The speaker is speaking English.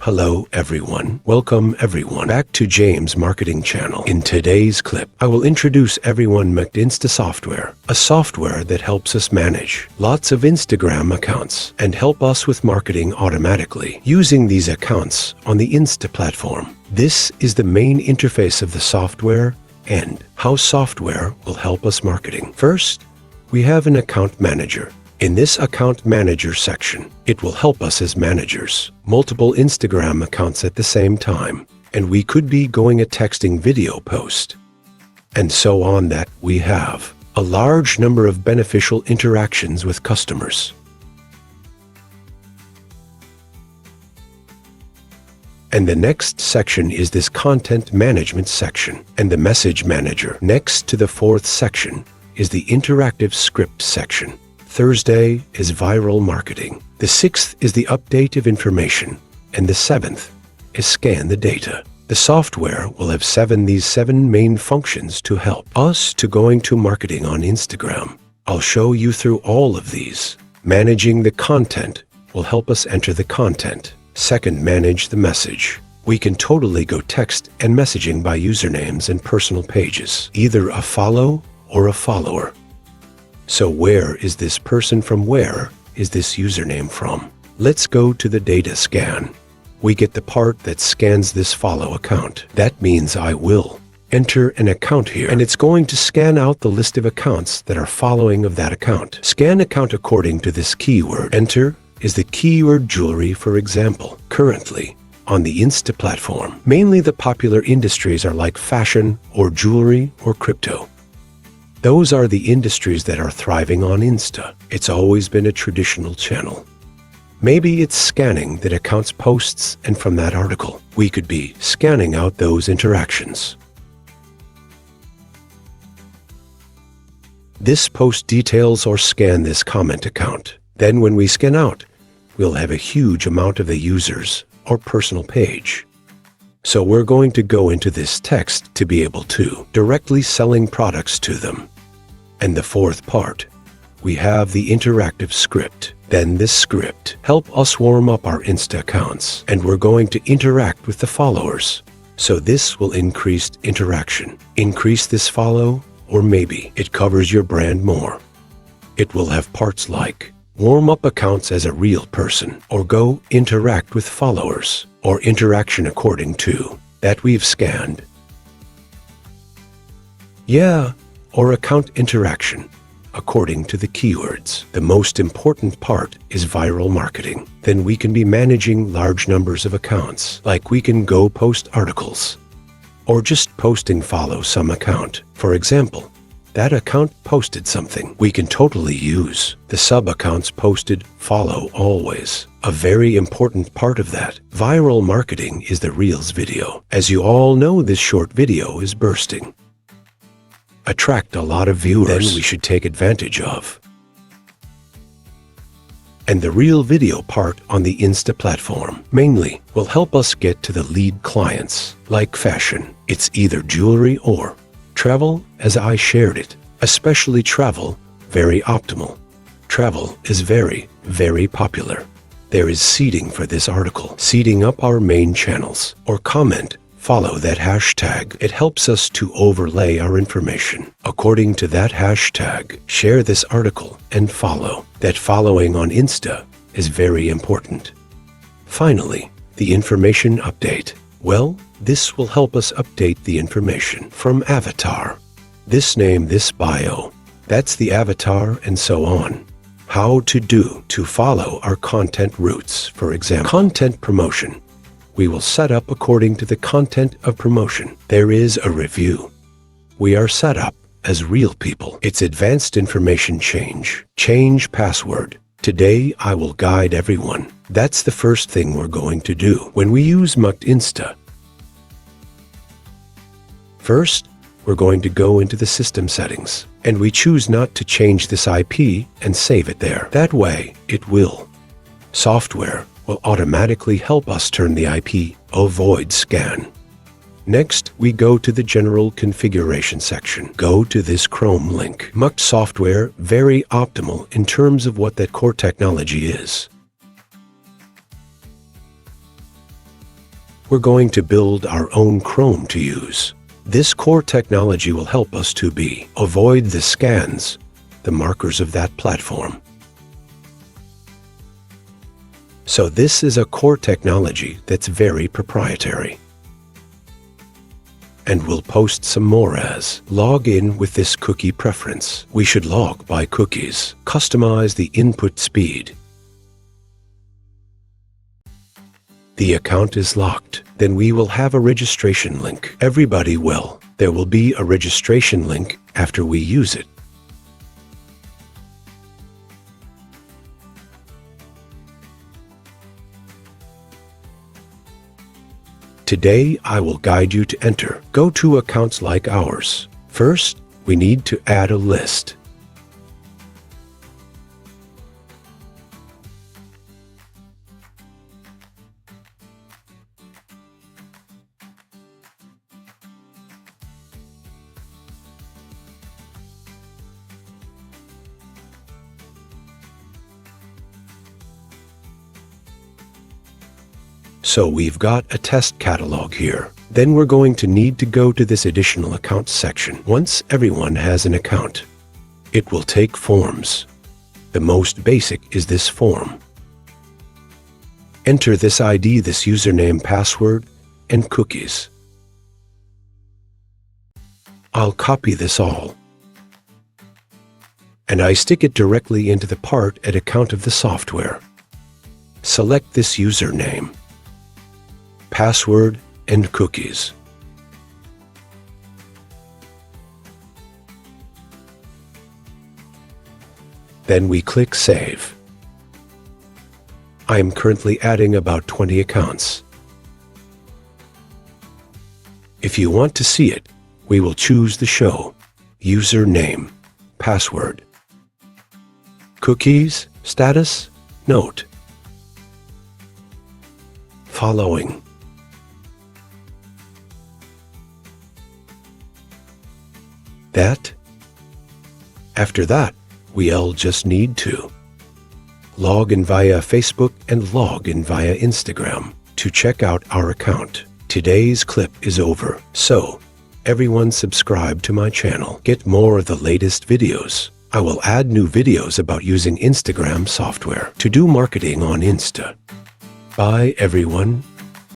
Hello everyone. Welcome everyone back to James Marketing Channel. In today's clip, I will introduce everyone Insta software, a software that helps us manage lots of Instagram accounts and help us with marketing automatically using these accounts on the Insta platform. This is the main interface of the software and how software will help us marketing. First, we have an account manager. In this account manager section, it will help us as managers, multiple Instagram accounts at the same time, and we could be going a texting video post. And so on that we have a large number of beneficial interactions with customers. And the next section is this content management section and the message manager. Next to the fourth section is the interactive script section. Thursday is viral marketing. The 6th is the update of information. And the 7th is scan the data. The software will have these seven main functions to help us to going to marketing on Instagram. I'll show you through all of these. Managing the content will help us enter the content. Second, manage the message. We can totally go text and messaging by usernames and personal pages, either a follow or a follower. So where is this person from? Where is this username from? Let's go to the data scan. We get the part that scans this follow account. That means I will enter an account here, and it's going to scan out the list of accounts that are following of that account. Scan account according to this keyword. Enter is the keyword jewelry, for example. Currently, on the Insta platform, mainly the popular industries are like fashion or jewelry or crypto. Those are the industries that are thriving on Insta. It's always been a traditional channel. Maybe it's scanning that accounts posts, and from that article, we could be scanning out those interactions. This post details or scan this comment account. Then when we scan out, we'll have a huge amount of the users or personal page. So we're going to go into this text to be able to directly selling products to them. And the fourth part, we have the interactive script. Then this script help us warm up our Insta accounts, and we're going to interact with the followers. So this will increase interaction. Increase this follow, or maybe it covers your brand more. It will have parts like warm up accounts as a real person, or go interact with followers, or interaction according to that we've scanned. Yeah, or account interaction according to the keywords. The most important part is viral marketing. Then we can be managing large numbers of accounts, like we can go post articles, or just posting follow some account. For example, that account posted something. We can totally use the sub-accounts posted follow always. A very important part of that viral marketing is the Reels video. As you all know, this short video is bursting. Attract a lot of viewers. Then we should take advantage of. And the Reel video part on the Insta platform mainly will help us get to the lead clients, like fashion. It's either jewelry or travel, as I shared it, especially travel, very optimal. Travel is very, very popular. There is seeding for this article, seeding up our main channels, or comment, follow that hashtag. It helps us to overlay our information according to that hashtag. Share this article and follow. That following on Insta is very important. Finally, the information update. Well, this will help us update the information from avatar. This name, this bio, that's the avatar, and so on. How to do to follow our content routes, for example. Content promotion. We will set up according to the content of promotion. There is a review. We are set up as real people. It's advanced information change. Change password. Today I will guide everyone. That's the first thing we're going to do when we use Insta. First, we're going to go into the system settings, and we choose not to change this IP and save it there. That way, it will. Software will automatically help us turn the IP, avoid scan. Next, we go to the general configuration section. Go to this Chrome link. Muct software, very optimal in terms of what that core technology is. we're going to build our own Chrome to use. This core technology will help us to avoid the scans, the markers of that platform. So this is a core technology that's very proprietary. And we'll post some more as log in with this cookie preference. We should log by cookies. Customize the input speed. The account is locked. Then we will have a registration link. Everybody will. There will be a registration link after we use it. Today, I will guide you to enter. Go to accounts like ours. First, we need to add a list. So we've got a test catalog here. Then we're going to need to go to this additional accounts section. Once everyone has an account, it will take forms. The most basic is this form. Enter this ID, this username, password, and cookies. I'll copy this all, and I stick it directly into the part at account of the software. Select this username, password, and cookies. Then we click Save. I am currently adding about 20 accounts. If you want to see it, we will choose the show, username, password, cookies, status, note, following. That. After that, we'll just need to log in via Facebook and log in via Instagram to check out our account. Today's clip is over, so everyone subscribe to my channel. Get more of the latest videos. I will add new videos about using Instagram software to do marketing on Insta. Bye everyone.